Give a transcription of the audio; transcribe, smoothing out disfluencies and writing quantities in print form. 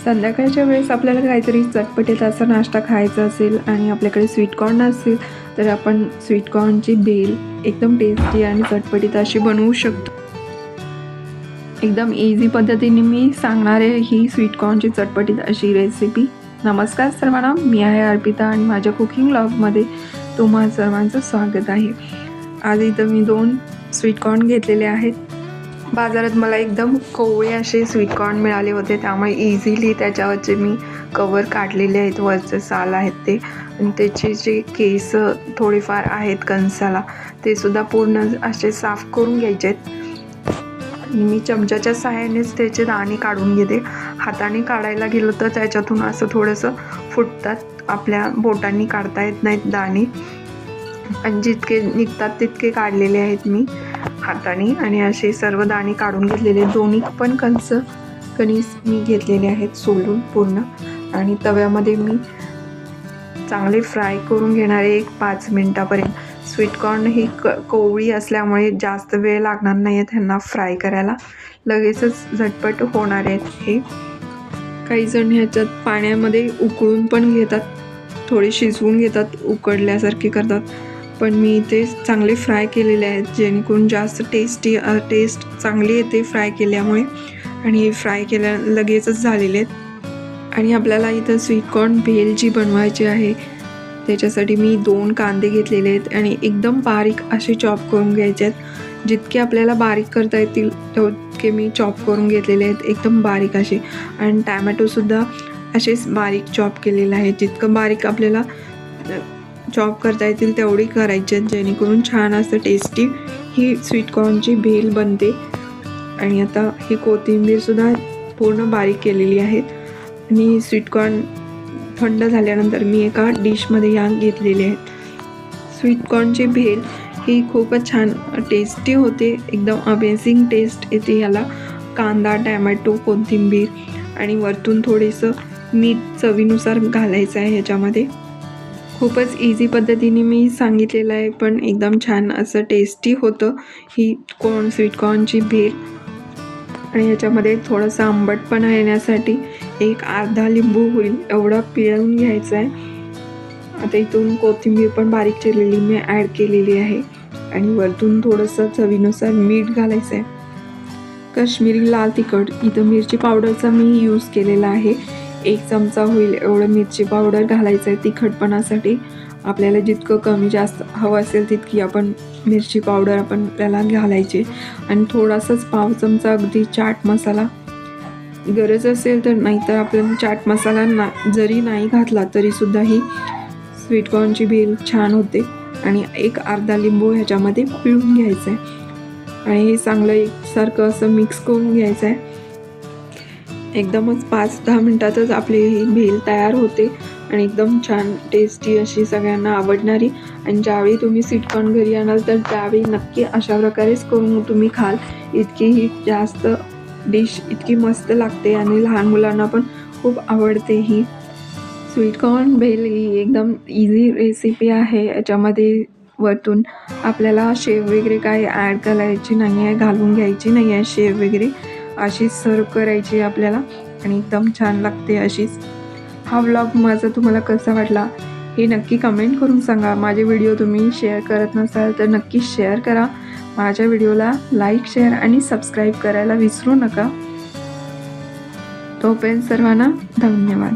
संध्याकाळच्या वेळेस आपल्याला काहीतरी चटपटीत असा नाश्ता खायचा असेल आणि आपल्याकडे स्वीटकॉर्न असेल तर आपण स्वीटकॉर्नची भेल एकदम टेस्टी आणि चटपटीत अशी बनवू शकतो. एकदम इझी पद्धतीने मी सांगणार आहे ही स्वीटकॉर्नची चटपटीत अशी रेसिपी. नमस्कार सर्वांना, मी आहे अर्पिता आणि माझ्या कुकिंग व्लॉगमध्ये तुम्हा सर्वांचं स्वागत आहे. आज इथं मी 2 स्वीटकॉर्न घेतलेले आहेत. बाजारात मला एकदम कोवळे असे स्वीटकॉर्न मिळाले होते, त्यामुळे इझिली त्याच्यावरचे मी कवर काढलेले आहेत, वरचे साल आहेत ते, आणि त्याचे जे केस थोडेफार आहेत कणसाला ते सुद्धा पूर्ण असे साफ करून घ्यायचे आहेत. आणि मी चमच्याच्या सहाय्यानेच त्याचे दाणे काढून घेते. हाताने काढायला गेलं तर त्याच्यातून असं थोडंसं फुटतात, आपल्या बोटांनी काढता येत नाहीत दाणे, आणि जितके निघतात तितके काढलेले आहेत मी हाताने. आणि असे सर्व दाणे काढून घेतलेले, दोन्ही पण कणीस मी घेतलेले आहेत सोलून पूर्ण. आणि तव्यामध्ये मी चांगले फ्राय करून घेणार आहे 5 मिनटापर्यंत. स्वीटकॉर्न ही कोवळी असल्यामुळे जास्त वेळ लागणार नाही आहे त्यांना फ्राय करायला, लगेचच झटपट होणार आहेत हे. काही जण ह्याच्यात पाण्यामध्ये उकळून पण घेतात, थोडे शिजवून घेतात, उकडल्यासारखे करतात, पण मी ते चांगले फ्राय केलेले आहेत जेणेकरून जास्त टेस्ट चांगली येते फ्राय केल्यामुळे. आणि हे फ्राय केल्या लगेचच झालेले आहेत. आणि आपल्याला इथं स्वीटकॉर्न भेल जी बनवायची आहे त्याच्यासाठी मी 2 कांदे घेतलेले आहेत आणि एकदम बारीक असे चॉप करून घ्यायचे आहेत. जितके आपल्याला बारीक करता येतील तितके मी चॉप करून घेतलेले आहेत, एकदम बारीक असे. आणि टॅमॅटोसुद्धा असेच बारीक चॉप केलेले आहेत. जितकं बारीक आपल्याला चॉप करता येतील तेवढी करायची आहेत, जेणेकरून छान असं टेस्टी ही स्वीटकॉर्नची भेल बनते. आणि आता ही कोथिंबीरसुद्धा पूर्ण बारीक केलेली आहेत. आणि स्वीटकॉर्न थंड झाल्यानंतर मी एका डिशमध्ये ह्या घेतलेले आहेत. स्वीटकॉर्नची भेल ही खूपच छान टेस्टी होते, एकदम अमेझिंग टेस्ट येते ह्याला. कांदा, टॅमॅटो, कोथिंबीर आणि वरतून थोडंसं मीठ चवीनुसार घालायचं आहे ह्याच्यामध्ये. खूपच इझी पद्धतीने मी सांगितलेलं आहे, पण एकदम छान असं टेस्टी होतं ही स्वीटकॉर्नची भेल. आणि ह्याच्यामध्ये थोडंसं आंबटपणा येण्यासाठी एक अर्धा लिंबू होईल एवढा पिळून घ्यायचा आहे. आता इथून कोथिंबीर पण बारीक चिरलेली मी ॲड केलेली आहे. आणि वरतून थोडंसं चवीनुसार मीठ घालायचं आहे. काश्मीरी लाल तिखट इथं मिरची पावडरचा मी यूज केलेला आहे, 1 चमचा होईल एवढं मिरची पावडर घालायचं आहे तिखटपणासाठी. आपल्याला जितकं कमी जास्त हवं असेल तितकी आपण मिरची पावडर त्याला घालायची. आणि थोडासाच 1/2 चमचा अगदी चाट मसाला गरज असेल तर, नाहीतर आपण चाट मसाला जरी नाही घातला तरीसुद्धा ही स्वीटकॉर्नची भेल छान होते. आणि एक अर्धा लिंबू ह्याच्यामध्ये पिळून घ्यायचं आहे. आणि हे चांगलं एकसारखं असं मिक्स करून घ्यायचं आहे. एकदमच 5-10 मिनटातच आपली ही भेल तयार होते आणि एकदम छान टेस्टी अशी सगळ्यांना आवडणारी. आणि ज्यावेळी तुम्ही स्वीटकॉर्न घरी आणाल तर त्यावेळी नक्की अशा प्रकारेच करून तुम्ही खाल. इतकी ही जास्त डिश इतकी मस्त लागते आणि लहान मुलांना पण खूप आवडते ही स्वीटकॉर्न भेल. ही एकदम इझी रेसिपी आहे. याच्यामध्ये वरतून आपल्याला शेव वगैरे काही ॲड करायची नाही आहे, घालून घ्यायची नाही आहे शेव वगैरे, अशीच सर्व करायची आपल्याला. आणि एकदम छान लागते अशीच. हा व्लॉग माझा तुम्हाला कसा वाटला हे नक्की कमेंट करून सांगा. माझे व्हिडिओ तुम्ही शेअर करत नसाल तर नक्की शेअर करा. माझ्या व्हिडिओला लाईक, शेअर आणि सबस्क्राईब करायला विसरू नका. तोपर्यंत सर्वांना धन्यवाद.